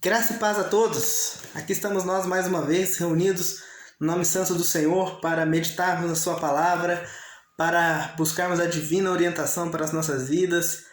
Graça e paz a todos. Aqui estamos nós mais uma vez reunidos no nome santo do Senhor para meditarmos na sua palavra, para buscarmos a divina orientação para as nossas vidas.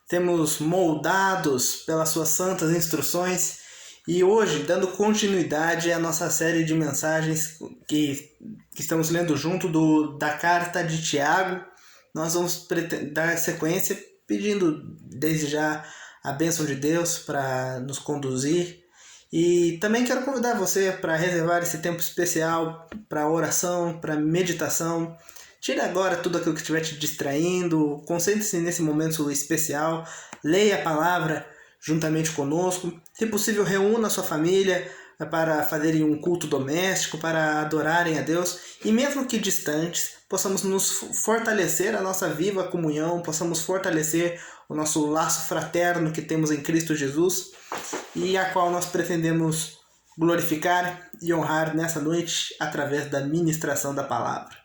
Temos moldados pelas suas santas instruções e hoje, dando continuidade à nossa série de mensagens que estamos lendo junto da carta de Tiago, nós vamos dar sequência pedindo desde já a bênção de Deus para nos conduzir. E também quero convidar você para reservar esse tempo especial para oração, para meditação. Tire agora tudo aquilo que estiver te distraindo, concentre-se nesse momento especial, leia a palavra juntamente conosco. Se possível, reúna a sua família para fazerem um culto doméstico, para adorarem a Deus. E mesmo que distantes, possamos nos fortalecer a nossa viva comunhão, possamos fortalecer o nosso laço fraterno que temos em Cristo Jesus e a qual nós pretendemos glorificar e honrar nessa noite através da ministração da palavra.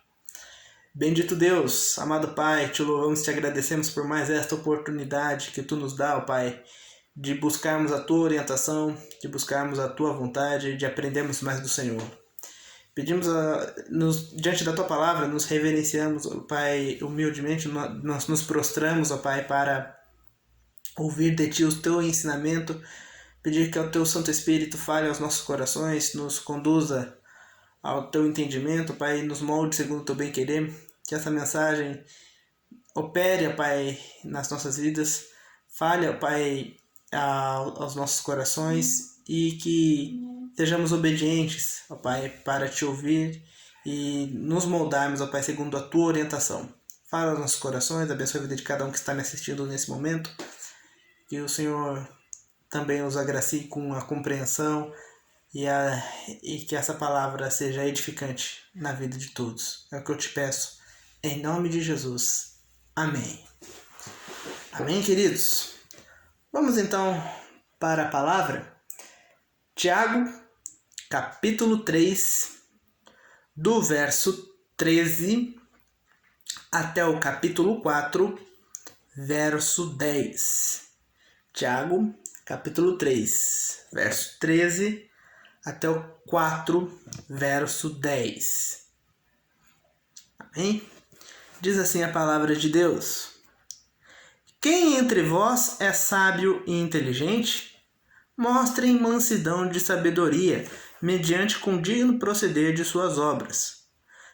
Bendito Deus, amado Pai, te louvamos e te agradecemos por mais esta oportunidade que Tu nos dá, ó Pai, de buscarmos a Tua orientação, de buscarmos a Tua vontade, de aprendermos mais do Senhor. Pedimos, diante da Tua palavra, nos reverenciamos, ó Pai, humildemente, nós nos prostramos, ó Pai, para ouvir de Ti o Teu ensinamento, pedir que o Teu Santo Espírito fale aos nossos corações, nos conduza ao Teu entendimento, Pai, nos molde segundo o Teu bem-querer, que essa mensagem opere, ó Pai, nas nossas vidas, fale, ó Pai, aos nossos corações e que sejamos obedientes, ó Pai, para Te ouvir e nos moldarmos, ó Pai, segundo a Tua orientação. Fala aos nossos corações, abençoe a vida de cada um que está me assistindo nesse momento, que o Senhor também os agracie com a compreensão e que essa palavra seja edificante na vida de todos. É o que eu te peço, em nome de Jesus. Amém. Amém, queridos? Vamos então para a palavra. Tiago, capítulo 3, do verso 13 até o capítulo 4, verso 10. Tiago, capítulo 3, verso 13 até o 4, verso 10. Amém? Diz assim a palavra de Deus: Quem entre vós é sábio e inteligente? Mostrem mansidão de sabedoria, mediante condigno proceder de suas obras.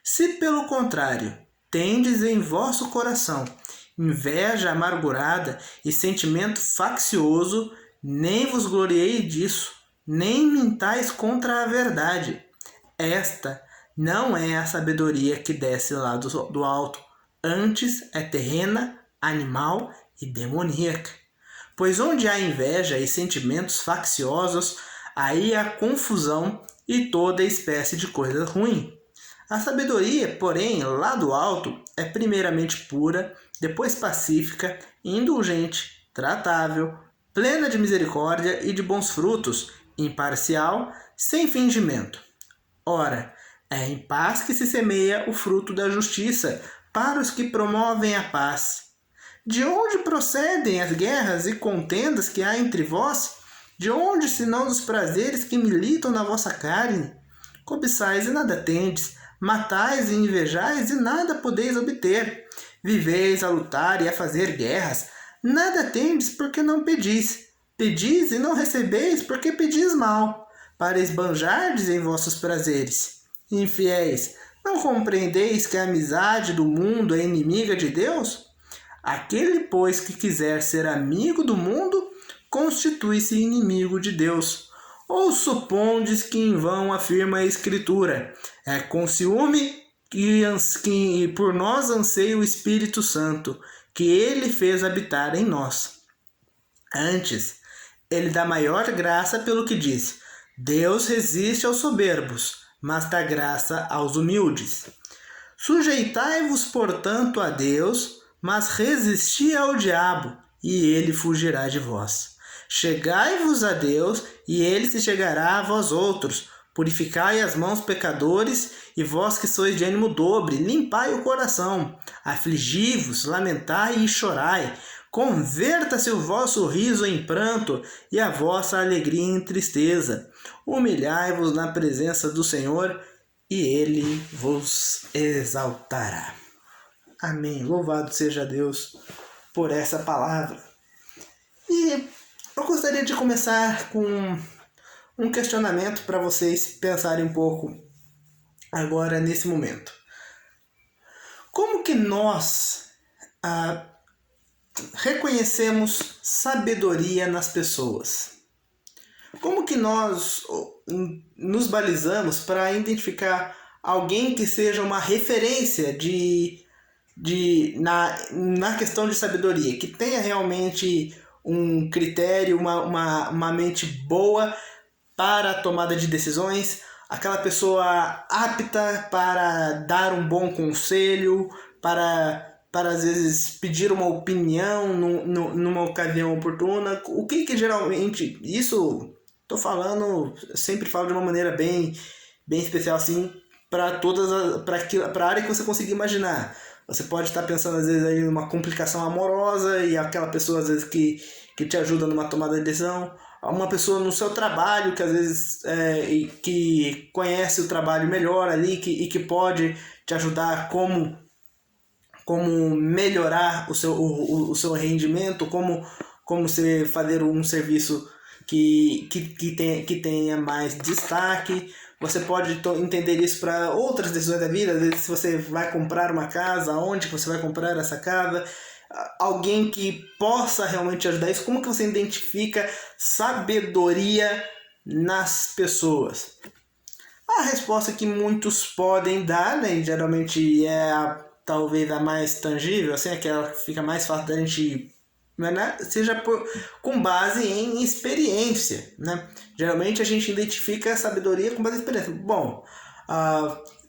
Se, pelo contrário, tendes em vosso coração inveja amargurada e sentimento faccioso, nem vos glorieis disso, nem mintais contra a verdade. Esta não é a sabedoria que desce lá do alto, antes é terrena, animal e demoníaca. Pois onde há inveja e sentimentos facciosos, aí há confusão e toda espécie de coisa ruim. A sabedoria, porém, lá do alto, é primeiramente pura, depois pacífica, indulgente, tratável, plena de misericórdia e de bons frutos, imparcial, sem fingimento. Ora, é em paz que se semeia o fruto da justiça para os que promovem a paz. De onde procedem as guerras e contendas que há entre vós? De onde, senão dos prazeres que militam na vossa carne? Cobiçais e nada tendes, matais e invejais e nada podeis obter. Viveis a lutar e a fazer guerras, nada tendes porque não pedis. Pedis e não recebeis porque pedis mal, para esbanjardes em vossos prazeres. Infiéis, não compreendeis que a amizade do mundo é inimiga de Deus? Aquele, pois, que quiser ser amigo do mundo, constitui-se inimigo de Deus. Ou supondes que em vão afirma a Escritura: é com ciúme que por nós anseia o Espírito Santo, que ele fez habitar em nós. Antes, ele dá maior graça pelo que diz: Deus resiste aos soberbos, mas dá graça aos humildes. Sujeitai-vos, portanto, a Deus, mas resisti ao diabo, e ele fugirá de vós. Chegai-vos a Deus, e ele se chegará a vós outros. Purificai as mãos, pecadores, e vós que sois de ânimo dobre, limpai o coração. Afligi-vos, lamentai e chorai. Converta-se o vosso riso em pranto e a vossa alegria em tristeza. Humilhai-vos na presença do Senhor e Ele vos exaltará. Amém. Louvado seja Deus por essa palavra. E eu gostaria de começar com um questionamento para vocês pensarem um pouco agora nesse momento. Como que nós reconhecemos sabedoria nas pessoas? Como que nós nos balizamos para identificar alguém que seja uma referência na questão de sabedoria, que tenha realmente um critério, uma mente boa para a tomada de decisões, aquela pessoa apta para dar um bom conselho, para às vezes pedir uma opinião numa ocasião oportuna? O que geralmente, isso estou falando, sempre falo de uma maneira bem especial assim, para a área que você conseguir imaginar. Você pode estar pensando às vezes aí numa complicação amorosa e aquela pessoa às vezes que te ajuda numa tomada de decisão, uma pessoa no seu trabalho que às vezes que conhece o trabalho melhor ali e que pode te ajudar como melhorar o seu rendimento, como você fazer um serviço que tenha mais destaque. Você pode entender isso para outras decisões da vida, às vezes se você vai comprar uma casa, onde você vai comprar essa casa, alguém que possa realmente ajudar isso. Como que você identifica sabedoria nas pessoas? A resposta que muitos podem dar, né, e geralmente é talvez a mais tangível, assim, aquela que fica mais fácil da gente, né, seja com base em experiência, né? Geralmente a gente identifica a sabedoria com base em experiência. Bom,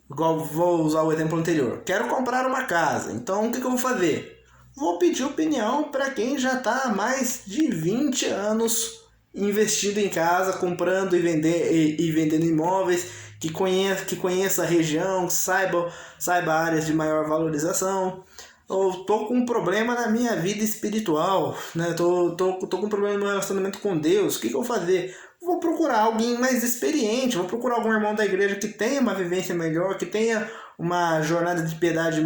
igual vou usar o exemplo anterior. Quero comprar uma casa, então o que eu vou fazer? Vou pedir opinião para quem já está há mais de 20 anos investindo em casa, comprando e vendendo imóveis, que conheça a região, saiba áreas de maior valorização. Ou tô com um problema na minha vida espiritual, né? Tô com um problema no meu relacionamento com Deus. O que eu vou fazer? Vou procurar alguém mais experiente, vou procurar algum irmão da igreja que tenha uma vivência melhor, que tenha uma jornada de piedade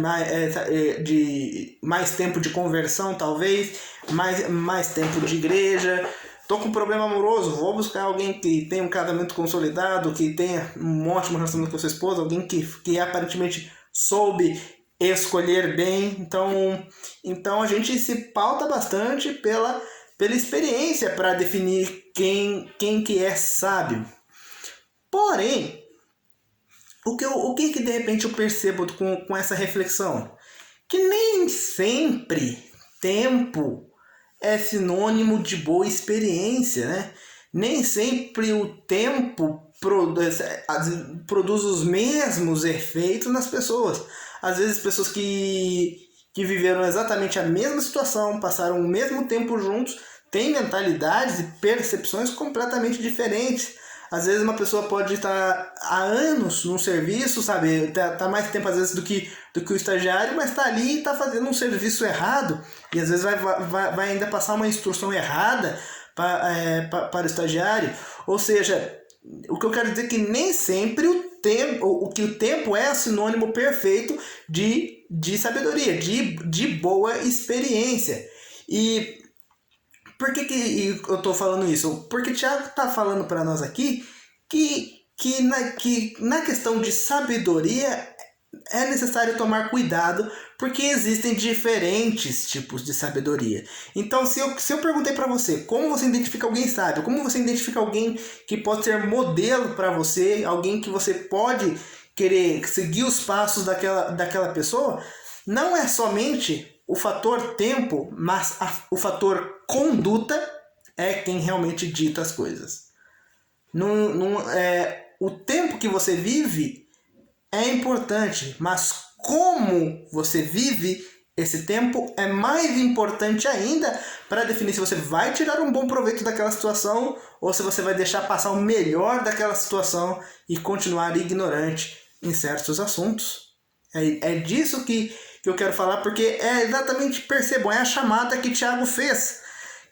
de mais tempo de conversão, talvez, mais tempo de igreja. Tô com um problema amoroso, vou buscar alguém que tenha um casamento consolidado, que tenha um ótimo relacionamento com sua esposa, alguém que aparentemente soube escolher bem. Então a gente se pauta bastante pela experiência para definir quem que é sábio. Porém, o que de repente eu percebo com essa reflexão? Que nem sempre tempo é sinônimo de boa experiência, né? Nem sempre o tempo produz os mesmos efeitos nas pessoas. Às vezes pessoas que viveram exatamente a mesma situação, passaram o mesmo tempo juntos, têm mentalidades e percepções completamente diferentes. Às vezes uma pessoa pode estar há anos num serviço, sabe? Tá mais tempo às vezes do que o estagiário, mas está ali e está fazendo um serviço errado. E às vezes vai ainda passar uma instrução errada para o estagiário. Ou seja, o que eu quero dizer é que nem sempre o tempo é sinônimo perfeito de sabedoria, de boa experiência. E por que eu estou falando isso? Porque Tiago está falando para nós aqui que na questão de sabedoria é necessário tomar cuidado, porque existem diferentes tipos de sabedoria. Então, se eu perguntei para você, como você identifica alguém sábio? Como você identifica alguém que pode ser modelo para você? Alguém que você pode querer seguir os passos daquela pessoa? Não é somente o fator tempo, mas o fator conduta é quem realmente dita as coisas. O tempo que você vive é importante, mas como você vive esse tempo é mais importante ainda para definir se você vai tirar um bom proveito daquela situação ou se você vai deixar passar o melhor daquela situação e continuar ignorante em certos assuntos. É disso que que eu quero falar, porque é exatamente, percebam, é a chamada que Tiago fez.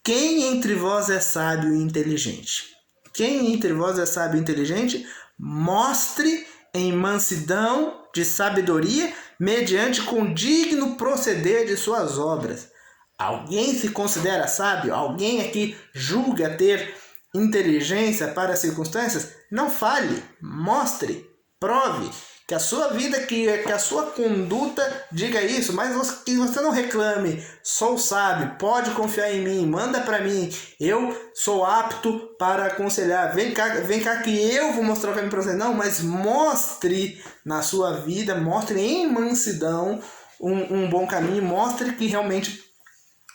Quem entre vós é sábio e inteligente? Quem entre vós é sábio e inteligente? Mostre em mansidão de sabedoria, mediante condigno proceder de suas obras. Alguém se considera sábio? Alguém aqui julga ter inteligência para as circunstâncias? Não fale, mostre, prove. Que a sua vida, que a sua conduta diga isso, mas que você não reclame. Sou sábio, pode confiar em mim, manda para mim. Eu sou apto para aconselhar. Vem cá que eu vou mostrar o caminho para você. Não, mas mostre na sua vida, mostre em mansidão um bom caminho, mostre que realmente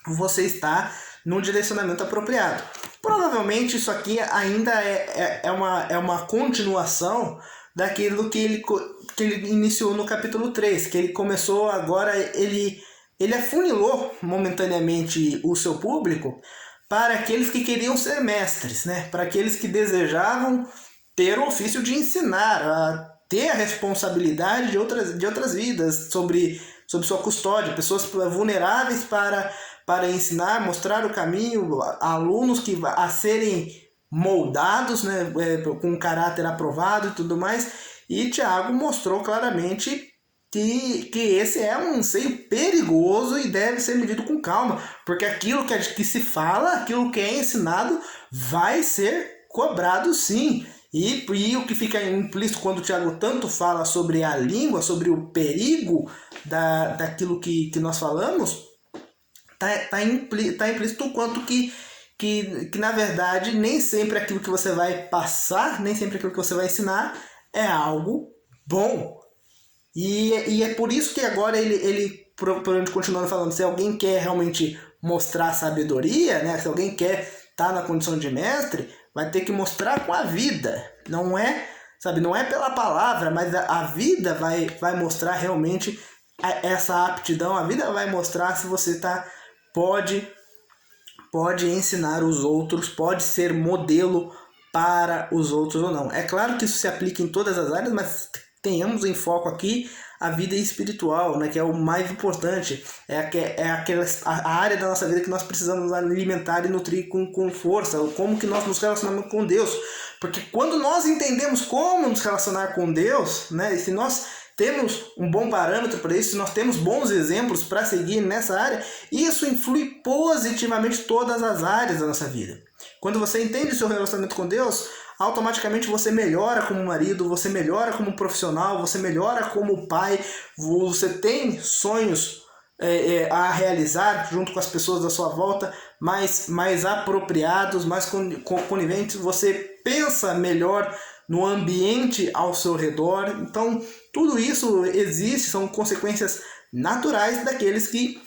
você está no direcionamento apropriado. Provavelmente isso aqui ainda é uma continuação daquilo que ele iniciou no capítulo 3, que ele começou agora, ele afunilou momentaneamente o seu público para aqueles que queriam ser mestres, né? Para aqueles que desejavam ter o ofício de ensinar, a ter a responsabilidade de outras vidas sobre sua custódia, pessoas vulneráveis para ensinar, mostrar o caminho, alunos a serem moldados, né, com caráter aprovado e tudo mais. E Tiago mostrou claramente que esse é um anseio perigoso e deve ser medido com calma, porque aquilo que se fala, aquilo que é ensinado, vai ser cobrado sim. E o que fica implícito quando o Tiago tanto fala sobre a língua, sobre o perigo daquilo que nós falamos, tá implícito o quanto que na verdade nem sempre aquilo que você vai passar, nem sempre aquilo que você vai ensinar é algo bom. E é por isso que agora ele continuando falando, se alguém quer realmente mostrar sabedoria, né, se alguém quer estar na condição de mestre, vai ter que mostrar com a vida. Não é pela palavra, mas a vida vai mostrar realmente essa aptidão, a vida vai mostrar se você pode ensinar os outros, pode ser modelo para os outros ou não. É claro que isso se aplica em todas as áreas, mas tenhamos em foco aqui a vida espiritual, né, que é o mais importante. A área da nossa vida que nós precisamos alimentar e nutrir com força, como que nós nos relacionamos com Deus. Porque quando nós entendemos como nos relacionar com Deus, né, e se nós temos um bom parâmetro para isso, se nós temos bons exemplos para seguir nessa área, isso influi positivamente todas as áreas da nossa vida. Quando você entende o seu relacionamento com Deus, automaticamente você melhora como marido, você melhora como profissional, você melhora como pai, você tem sonhos a realizar junto com as pessoas da sua volta, mais apropriados, mais coniventes, você pensa melhor no ambiente ao seu redor. Então, tudo isso existe, são consequências naturais daqueles que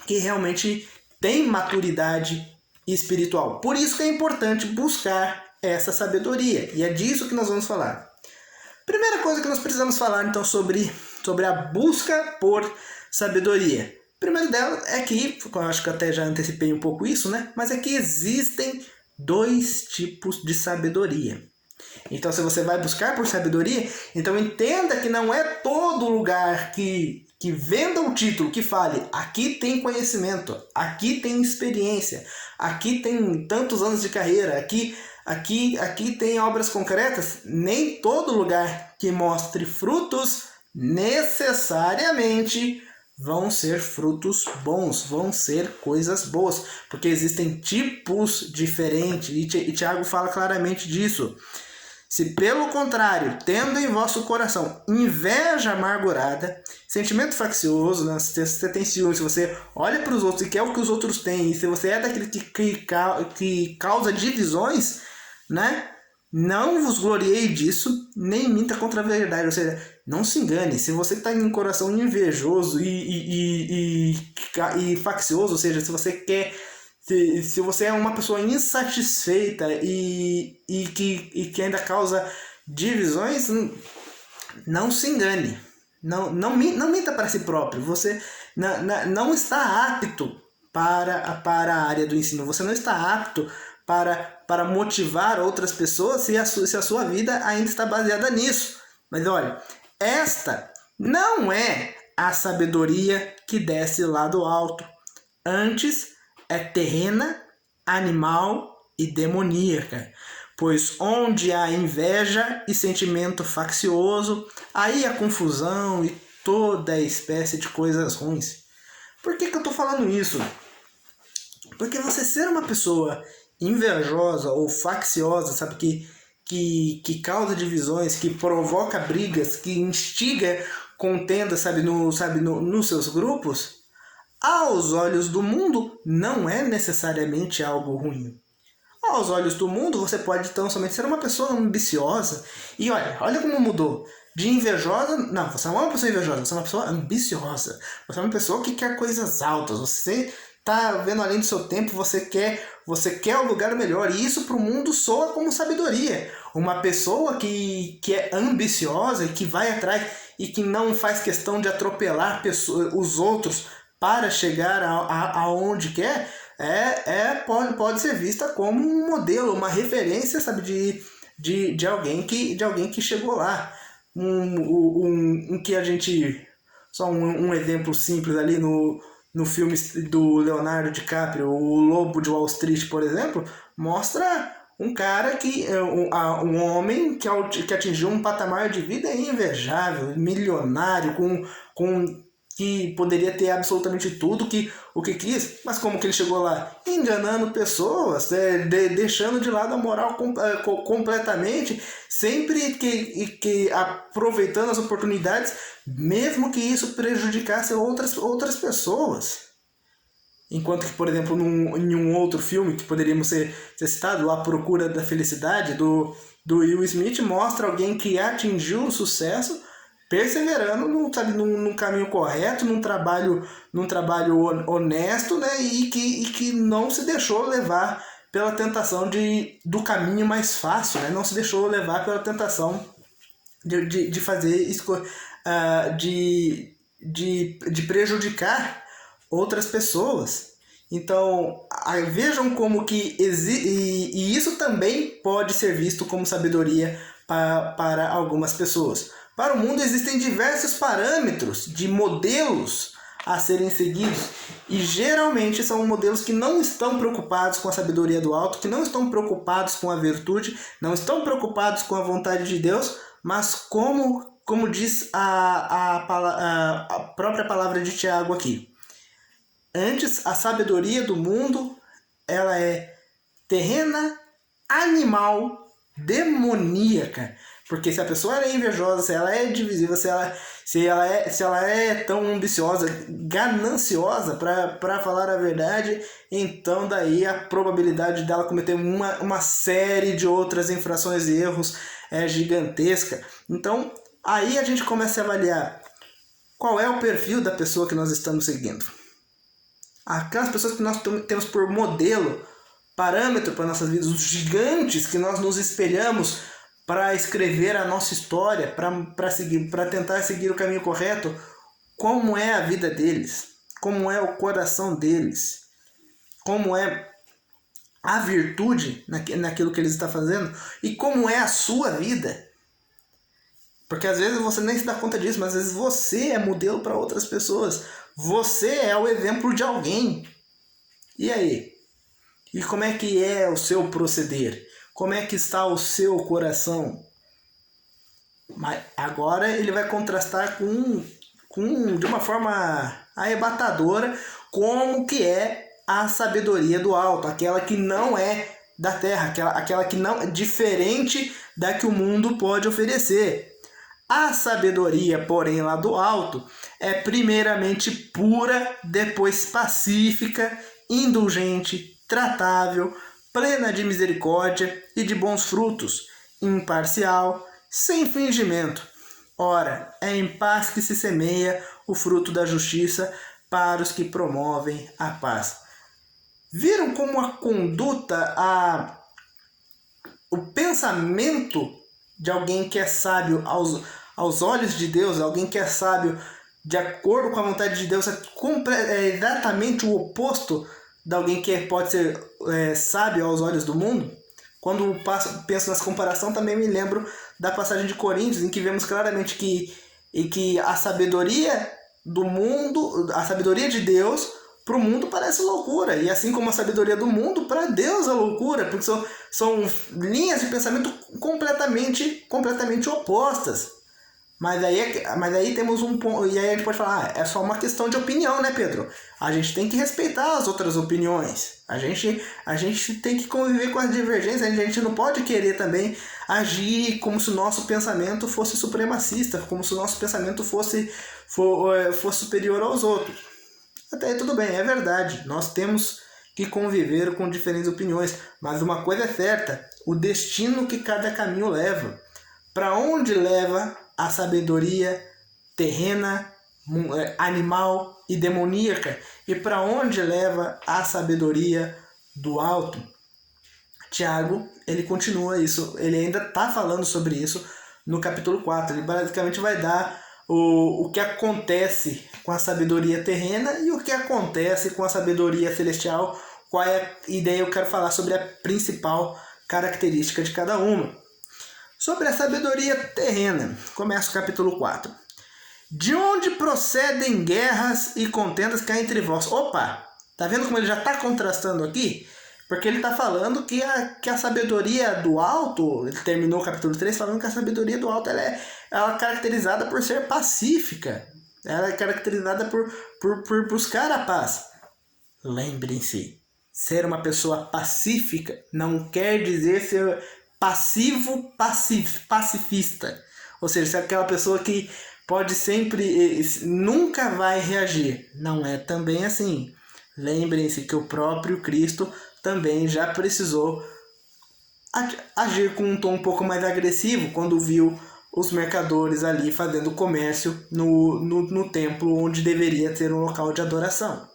realmente têm maturidade espiritual. Por isso que é importante buscar essa sabedoria, e é disso que nós vamos falar. Primeira coisa que nós precisamos falar, então, sobre a busca por sabedoria. Primeiro dela é que, eu acho que até já antecipei um pouco isso, né? Mas é que existem dois tipos de sabedoria. Então, se você vai buscar por sabedoria, então entenda que não é todo lugar que venda o título, que fale, aqui tem conhecimento, aqui tem experiência, aqui tem tantos anos de carreira, aqui tem obras concretas. Nem todo lugar que mostre frutos necessariamente vão ser frutos bons, vão ser coisas boas, porque existem tipos diferentes, e Tiago fala claramente disso. Se pelo contrário, tendo em vosso coração inveja amargurada, sentimento faccioso, né? Se você tem ciúme, se você olha para os outros e quer o que os outros têm, e se você é daquele que causa divisões, né? Não vos gloriei disso, nem minta contra a verdade. Ou seja, não se engane. Se você está em um coração invejoso e faccioso, ou seja, se você quer... Se você é uma pessoa insatisfeita e que ainda causa divisões, não se engane. Não minta para si próprio. Você não está apto para a área do ensino. Você não está apto para motivar outras pessoas se a sua vida ainda está baseada nisso. Mas olha, esta não é a sabedoria que desce lá do alto. Antes é terrena, animal e demoníaca. Pois onde há inveja e sentimento faccioso, aí há confusão e toda espécie de coisas ruins. Por que eu estou falando isso? Porque você ser uma pessoa invejosa ou facciosa, sabe, que causa divisões, que provoca brigas, que instiga contenda, nos seus grupos, aos olhos do mundo não é necessariamente algo ruim. Aos olhos do mundo, você pode tão somente ser uma pessoa ambiciosa. E olha como mudou. De invejosa, não, você não é uma pessoa invejosa, você é uma pessoa ambiciosa. Você é uma pessoa que quer coisas altas. Você tá vendo além do seu tempo, você quer um lugar melhor. E isso para o mundo soa como sabedoria. Uma pessoa que é ambiciosa e que vai atrás e que não faz questão de atropelar os outros para chegar aonde quer, pode ser vista como um modelo, uma referência, sabe, de alguém que chegou lá. Que a gente, só um exemplo simples ali no filme do Leonardo DiCaprio, O Lobo de Wall Street, por exemplo, mostra um cara um homem que atingiu um patamar de vida invejável, milionário, que poderia ter absolutamente tudo o que quis, mas como que ele chegou lá? Enganando pessoas, deixando de lado a moral completamente, sempre que aproveitando as oportunidades, mesmo que isso prejudicasse outras pessoas. Enquanto que, por exemplo, em um outro filme que poderíamos ser citado, A Procura da Felicidade, do Will Smith, mostra alguém que atingiu o sucesso perseverando num caminho correto, num trabalho honesto, né? E que não se deixou levar pela tentação do caminho mais fácil, né? Não se deixou levar pela tentação de fazer de prejudicar outras pessoas. Então, vejam como que e isso também pode ser visto como sabedoria para algumas pessoas. Para o mundo existem diversos parâmetros de modelos a serem seguidos, e geralmente são modelos que não estão preocupados com a sabedoria do alto, que não estão preocupados com a virtude, não estão preocupados com a vontade de Deus, mas como diz a própria palavra de Tiago aqui. Antes, a sabedoria do mundo, ela é terrena, animal, demoníaca. Porque se a pessoa é invejosa, se ela é divisível, se ela é tão ambiciosa, gananciosa, para falar a verdade, então daí a probabilidade dela cometer uma série de outras infrações e erros é gigantesca. Então, aí a gente começa a avaliar qual é o perfil da pessoa que nós estamos seguindo. Aquelas pessoas que nós temos por modelo, parâmetro para nossas vidas, os gigantes que nós nos espelhamos para escrever a nossa história, para tentar seguir o caminho correto, como é a vida deles, como é o coração deles, como é a virtude naquilo que eles estão fazendo e como é a sua vida. Porque às vezes você nem se dá conta disso, mas às vezes você é modelo para outras pessoas. Você é o exemplo de alguém. E aí? E como é que é o seu proceder? Como é que está o seu coração? Mas agora ele vai contrastar de uma forma arrebatadora como que é a sabedoria do alto, aquela que não é da terra, aquela que não é diferente da que o mundo pode oferecer. A sabedoria, porém, lá do alto, é primeiramente pura, depois pacífica, indulgente, tratável, plena de misericórdia e de bons frutos, imparcial, sem fingimento. Ora, é em paz que se semeia o fruto da justiça para os que promovem a paz. Viram como a conduta, o pensamento de alguém que é sábio aos olhos de Deus, alguém que é sábio de acordo com a vontade de Deus, é exatamente o oposto de alguém que pode ser sábio aos olhos do mundo? Quando penso nessa comparação, também me lembro da passagem de Coríntios, em que vemos claramente que a sabedoria do mundo, a sabedoria de Deus para o mundo parece loucura. E assim como a sabedoria do mundo, para Deus é loucura, porque são linhas de pensamento completamente opostas. Mas aí temos um ponto, e aí a gente pode falar, é só uma questão de opinião, né, Pedro? A gente tem que respeitar as outras opiniões. A gente tem que conviver com as divergências. A gente não pode querer também agir como se o nosso pensamento fosse supremacista, como se o nosso pensamento fosse superior aos outros. Até aí tudo bem, é verdade. Nós temos que conviver com diferentes opiniões. Mas uma coisa é certa, o destino que cada caminho leva. Para onde leva a sabedoria terrena, animal e demoníaca, e para onde leva a sabedoria do alto? Tiago, ele continua isso, ele ainda está falando sobre isso no capítulo 4. Ele basicamente vai dar o que acontece com a sabedoria terrena e o que acontece com a sabedoria celestial. Qual é? E daí eu quero falar sobre a principal característica de cada uma. Sobre a sabedoria terrena, começa o capítulo 4. De onde procedem guerras e contendas cá entre vós? Opa, tá vendo como ele já está contrastando aqui? Porque ele está falando que a sabedoria do alto, ele terminou o capítulo 3 falando que a sabedoria do alto ela é caracterizada por ser pacífica. Ela é caracterizada por buscar a paz. Lembrem-se, ser uma pessoa pacífica não quer dizer ser pacifista, ou seja, ser aquela pessoa que pode sempre, nunca vai reagir. Não é também assim. Lembrem-se que o próprio Cristo também já precisou agir com um tom um pouco mais agressivo quando viu os mercadores ali fazendo comércio no templo onde deveria ter um local de adoração.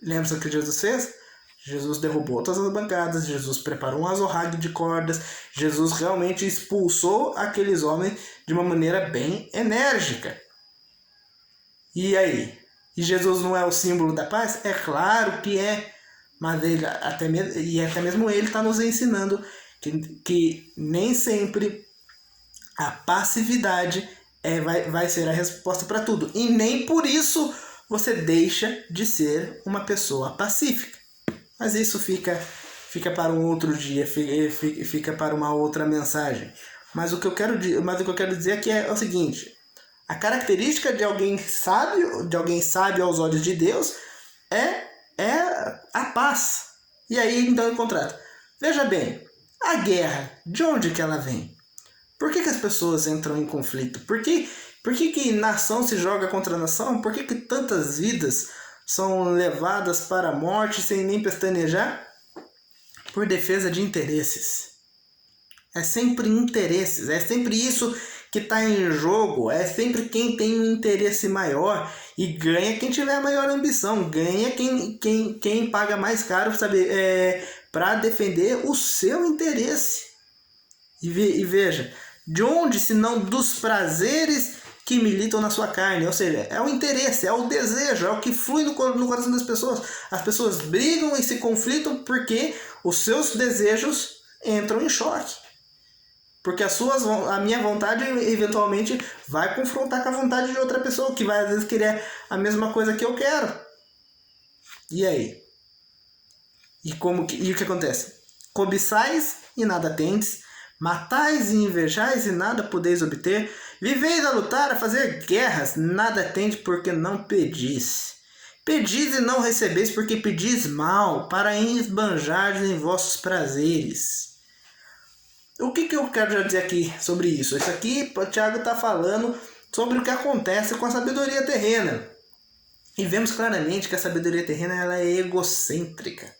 Lembra-se o que Jesus fez? Jesus derrubou todas as bancadas, Jesus preparou um azorrague de cordas, Jesus realmente expulsou aqueles homens de uma maneira bem enérgica. E aí? E Jesus não é o símbolo da paz? É claro que é, mas até mesmo ele está nos ensinando que nem sempre a passividade vai ser a resposta para tudo. E nem por isso você deixa de ser uma pessoa pacífica. Mas isso fica para um outro dia, fica para uma outra mensagem. Mas o que eu quero dizer aqui é o seguinte: a característica de alguém sábio aos olhos de Deus é a paz. E aí então eu contrato. Veja bem, a guerra, de onde que ela vem? Por que as pessoas entram em conflito? Por que nação se joga contra nação? Por que tantas vidas são levadas para a morte sem nem pestanejar? Por defesa de interesses. É sempre interesses, é sempre isso que está em jogo, é sempre quem tem um interesse maior e ganha quem tiver a maior ambição, ganha quem paga mais caro para defender o seu interesse. E veja, de onde se não dos prazeres que militam na sua carne? Ou seja, é o interesse, é o desejo, é o que flui no coração das pessoas. As pessoas brigam e se conflitam porque os seus desejos entram em choque. Porque a minha vontade eventualmente vai confrontar com a vontade de outra pessoa, que vai às vezes querer a mesma coisa que eu quero. E aí? E o que acontece? Cobiçais e nada tendes, matais e invejais e nada podeis obter, viveis a lutar, a fazer guerras, nada tendes porque não pedis. Pedis e não recebeis porque pedis mal, para esbanjardes em vossos prazeres. O que eu quero já dizer aqui sobre isso? Isso aqui, o Tiago está falando sobre o que acontece com a sabedoria terrena. E vemos claramente que a sabedoria terrena ela é egocêntrica.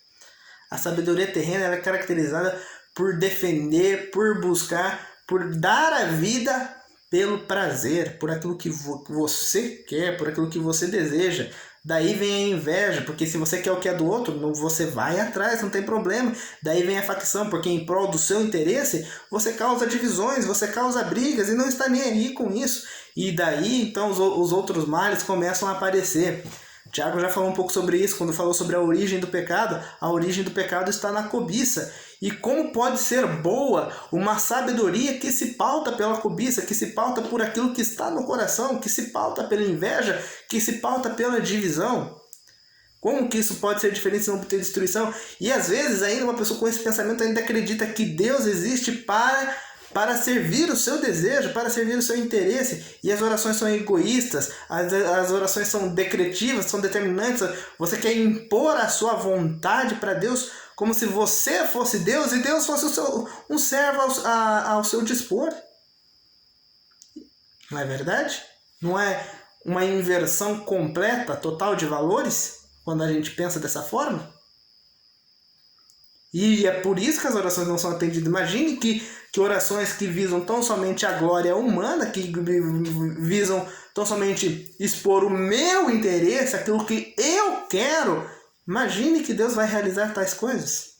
A sabedoria terrena ela é caracterizada por defender, por buscar, por dar a vida pelo prazer, por aquilo que você quer, por aquilo que você deseja. Daí vem a inveja, porque se você quer o que é do outro, você vai atrás, não tem problema. Daí vem a facção, porque em prol do seu interesse, você causa divisões, você causa brigas e não está nem aí com isso. E daí, então, os outros males começam a aparecer. Tiago já falou um pouco sobre isso, quando falou sobre a origem do pecado. A origem do pecado está na cobiça. E como pode ser boa uma sabedoria que se pauta pela cobiça, que se pauta por aquilo que está no coração, que se pauta pela inveja, que se pauta pela divisão? Como que isso pode ser diferente se não ter destruição? E às vezes ainda uma pessoa com esse pensamento ainda acredita que Deus existe para servir o seu desejo, para servir o seu interesse. E as orações são egoístas, as orações são decretivas, são determinantes. Você quer impor a sua vontade para Deus como se você fosse Deus e Deus fosse um servo ao seu dispor. Não é verdade? Não é uma inversão completa, total de valores? Quando a gente pensa dessa forma. E é por isso que as orações não são atendidas. Imagine que orações que visam tão somente a glória humana, que visam tão somente expor o meu interesse, aquilo que eu quero, imagine que Deus vai realizar tais coisas.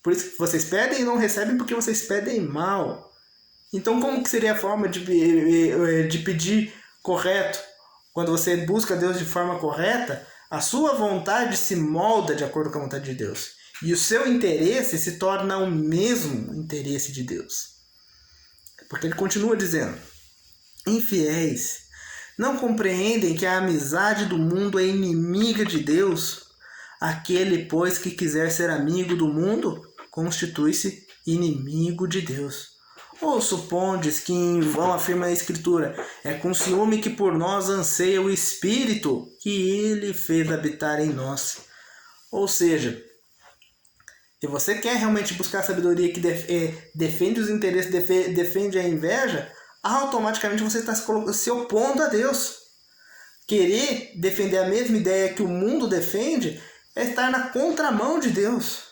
Por isso que vocês pedem e não recebem porque vocês pedem mal. Então como que seria a forma de pedir correto? Quando você busca Deus de forma correta, a sua vontade se molda de acordo com a vontade de Deus. E o seu interesse se torna o mesmo interesse de Deus. Porque ele continua dizendo: infiéis, não compreendem que a amizade do mundo é inimiga de Deus? Aquele, pois, que quiser ser amigo do mundo, constitui-se inimigo de Deus. Ou supondes que em vão afirma a Escritura, é com ciúme que por nós anseia o Espírito que ele fez habitar em nós. Ou seja, se você quer realmente buscar a sabedoria que defende os interesses, defende a inveja, automaticamente você está se opondo a Deus. Querer defender a mesma ideia que o mundo defende é estar na contramão de Deus.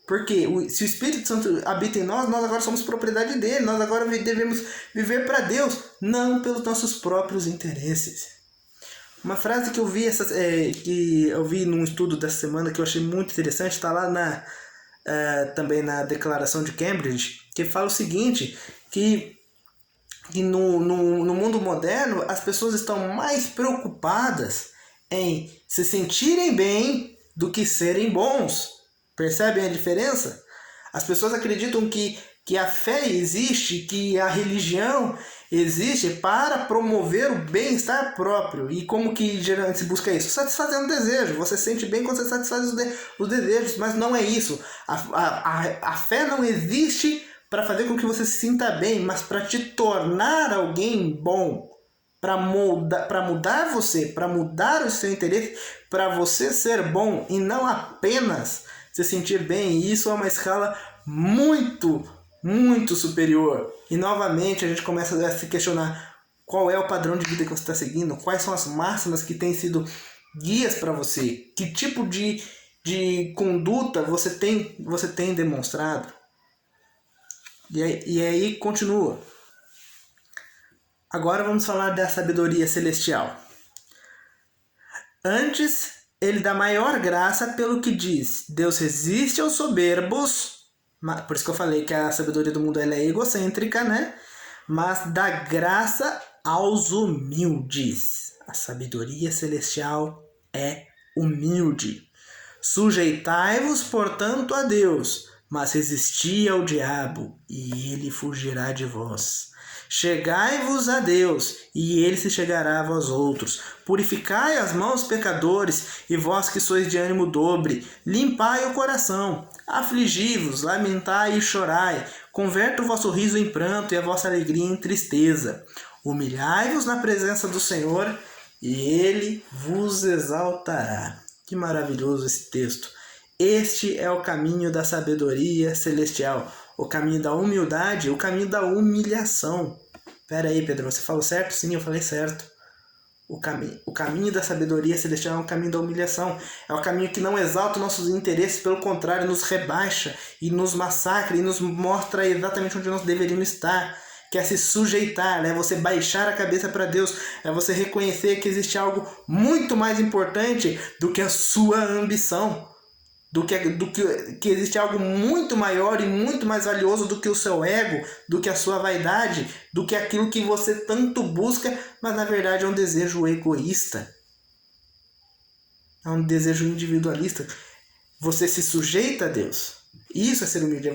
Porque se o Espírito Santo habita em nós, nós agora somos propriedade dele. Nós agora devemos viver para Deus, não pelos nossos próprios interesses. Uma frase que eu vi num estudo dessa semana que eu achei muito interessante, está lá também na Declaração de Cambridge, que fala o seguinte, que no mundo moderno as pessoas estão mais preocupadas em se sentirem bem do que serem bons. Percebem a diferença? As pessoas acreditam que a fé existe, que a religião existe para promover o bem-estar próprio. E como que geralmente se busca isso? Satisfazendo o desejo. Você se sente bem quando você satisfaz os desejos, mas não é isso. A fé não existe para fazer com que você se sinta bem, mas para te tornar alguém bom. Para mudar você, para mudar o seu interesse, para você ser bom e não apenas se sentir bem. E isso é uma escala muito, muito superior. E novamente a gente começa a se questionar qual é o padrão de vida que você está seguindo, quais são as máximas que têm sido guias para você, que tipo de conduta você tem demonstrado. E aí continua. Agora vamos falar da sabedoria celestial. Antes, ele dá maior graça pelo que diz: Deus resiste aos soberbos. Por isso que eu falei que a sabedoria do mundo ela é egocêntrica, né? Mas dá graça aos humildes. A sabedoria celestial é humilde. Sujeitai-vos, portanto, a Deus, mas resisti ao diabo, e ele fugirá de vós. Chegai-vos a Deus, e ele se chegará a vós outros. Purificai as mãos, pecadores, e vós que sois de ânimo dobre, limpai o coração. Afligi-vos, lamentai e chorai. Converta o vosso riso em pranto e a vossa alegria em tristeza. Humilhai-vos na presença do Senhor, e ele vos exaltará. Que maravilhoso esse texto. Este é o caminho da sabedoria celestial. O caminho da humildade, o caminho da humilhação. Pera aí, Pedro, você falou certo? Sim, eu falei certo. O caminho da sabedoria celestial é o caminho da humilhação. É o caminho que não exalta nossos interesses, pelo contrário, nos rebaixa e nos massacra e nos mostra exatamente onde nós deveríamos estar. Que é se sujeitar, é você baixar a cabeça para Deus, é você reconhecer que existe algo muito mais importante do que a sua ambição. Que existe algo muito maior e muito mais valioso do que o seu ego, do que a sua vaidade, do que aquilo que você tanto busca, mas na verdade é um desejo egoísta. É um desejo individualista. você se sujeita a Deus. Isso é ser humilde, é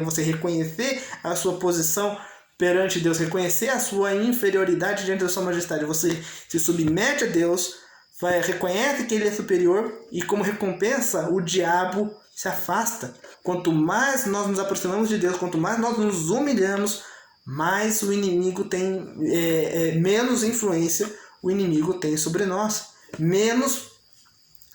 você reconhecer a sua posição perante Deus, reconhecer a sua inferioridade diante da sua majestade. Você se submete a Deus, reconhece que Ele é superior e, como recompensa, o diabo se afasta. Quanto mais nós nos aproximamos de Deus, quanto mais nós nos humilhamos, mais o inimigo tem, menos influência o inimigo tem sobre nós, menos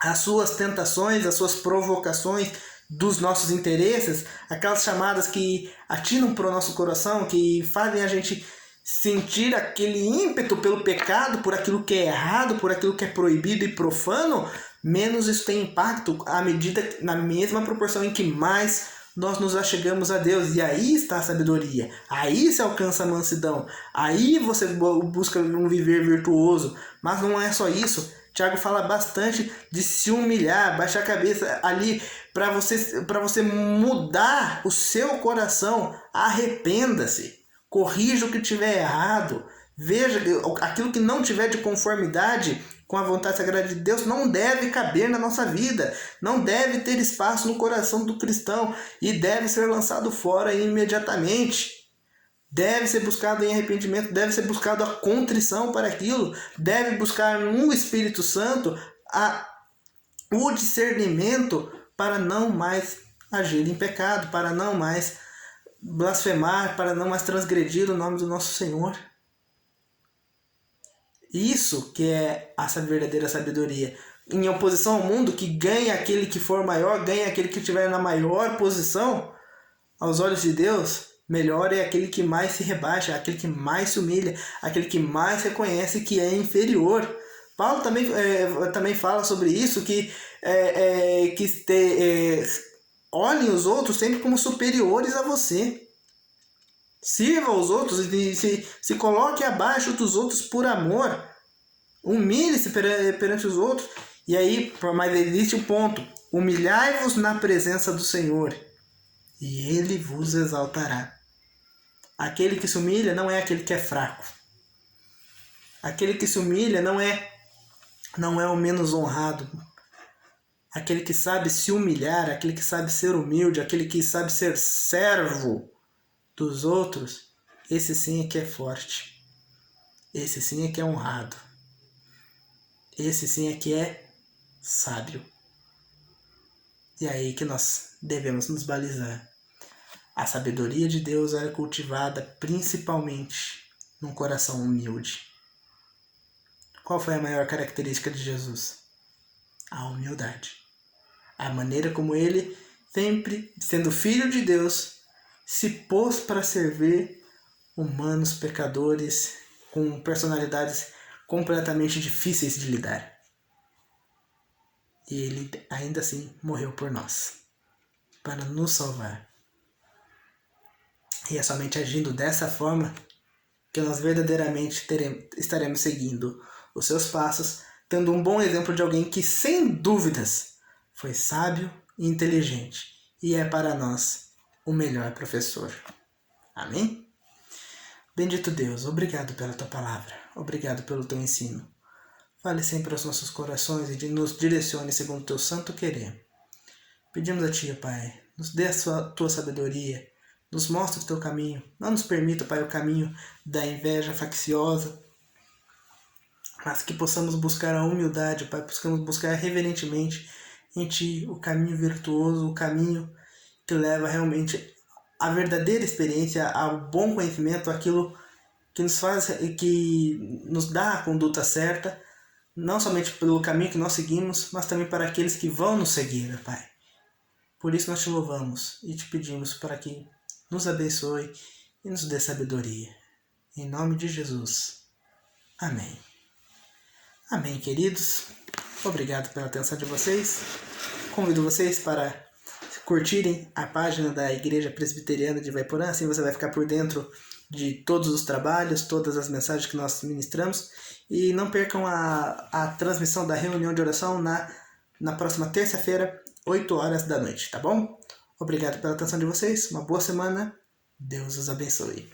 as suas tentações, as suas provocações dos nossos interesses, aquelas chamadas que atinam para o nosso coração, que fazem a gente sentir aquele ímpeto pelo pecado, por aquilo que é errado, por aquilo que é proibido e profano, menos isso tem impacto na mesma proporção em que mais nós nos achegamos a Deus. E aí está a sabedoria, aí se alcança a mansidão, aí você busca um viver virtuoso. Mas não é só isso. Tiago fala bastante de se humilhar, baixar a cabeça ali, para você mudar o seu coração. Arrependa-se, corrija o que tiver errado, veja aquilo que não tiver de conformidade com a vontade sagrada de Deus, não deve caber na nossa vida, não deve ter espaço no coração do cristão e deve ser lançado fora imediatamente. Deve ser buscado em arrependimento, deve ser buscado a contrição para aquilo, deve buscar no Espírito Santo o discernimento para não mais agir em pecado, para não mais blasfemar, para não mais transgredir o nome do nosso Senhor. Isso que é a verdadeira sabedoria. Em oposição ao mundo, que ganha aquele que for maior, ganha aquele que estiver na maior posição, aos olhos de Deus, melhor é aquele que mais se rebaixa, aquele que mais se humilha, aquele que mais reconhece que é inferior. Paulo também fala sobre isso, que olhem os outros sempre como superiores a você. Sirva aos outros e se coloque abaixo dos outros por amor. Humilhe-se perante os outros. E aí, mas existe um ponto. Humilhai-vos na presença do Senhor, e Ele vos exaltará. Aquele que se humilha não é aquele que é fraco. Aquele que se humilha não é o menos honrado. Aquele que sabe se humilhar, aquele que sabe ser humilde, aquele que sabe ser servo dos outros, esse sim é que é forte. Esse sim é que é honrado. Esse sim é que é sábio. E é aí que nós devemos nos balizar. A sabedoria de Deus é cultivada principalmente num coração humilde. Qual foi a maior característica de Jesus? A humildade. A maneira como ele, sempre sendo filho de Deus, se pôs para servir humanos pecadores com personalidades completamente difíceis de lidar. E ele ainda assim morreu por nós, para nos salvar. E é somente agindo dessa forma que nós verdadeiramente estaremos seguindo os seus passos, tendo um bom exemplo de alguém que, sem dúvidas, foi sábio e inteligente e é para nós o melhor professor. Amém? Bendito Deus, obrigado pela tua palavra, obrigado pelo teu ensino. Fale sempre aos nossos corações e nos direcione segundo o teu santo querer. Pedimos a ti, Pai, nos dê a tua sabedoria, nos mostre o teu caminho, não nos permita, Pai, o caminho da inveja facciosa, mas que possamos buscar a humildade, Pai, possamos buscar reverentemente em ti o caminho virtuoso, o caminho que leva realmente à verdadeira experiência, ao bom conhecimento, aquilo que nos dá a conduta certa, não somente pelo caminho que nós seguimos, mas também para aqueles que vão nos seguir, Pai. Por isso nós te louvamos e te pedimos para que nos abençoe e nos dê sabedoria. Em nome de Jesus. Amém. Amém, queridos. Obrigado pela atenção de vocês. Convido vocês para curtirem a página da Igreja Presbiteriana de Ivaiporã, assim você vai ficar por dentro de todos os trabalhos, todas as mensagens que nós ministramos. E não percam a transmissão da reunião de oração na próxima terça-feira, 8 horas da noite, tá bom? Obrigado pela atenção de vocês, uma boa semana, Deus os abençoe.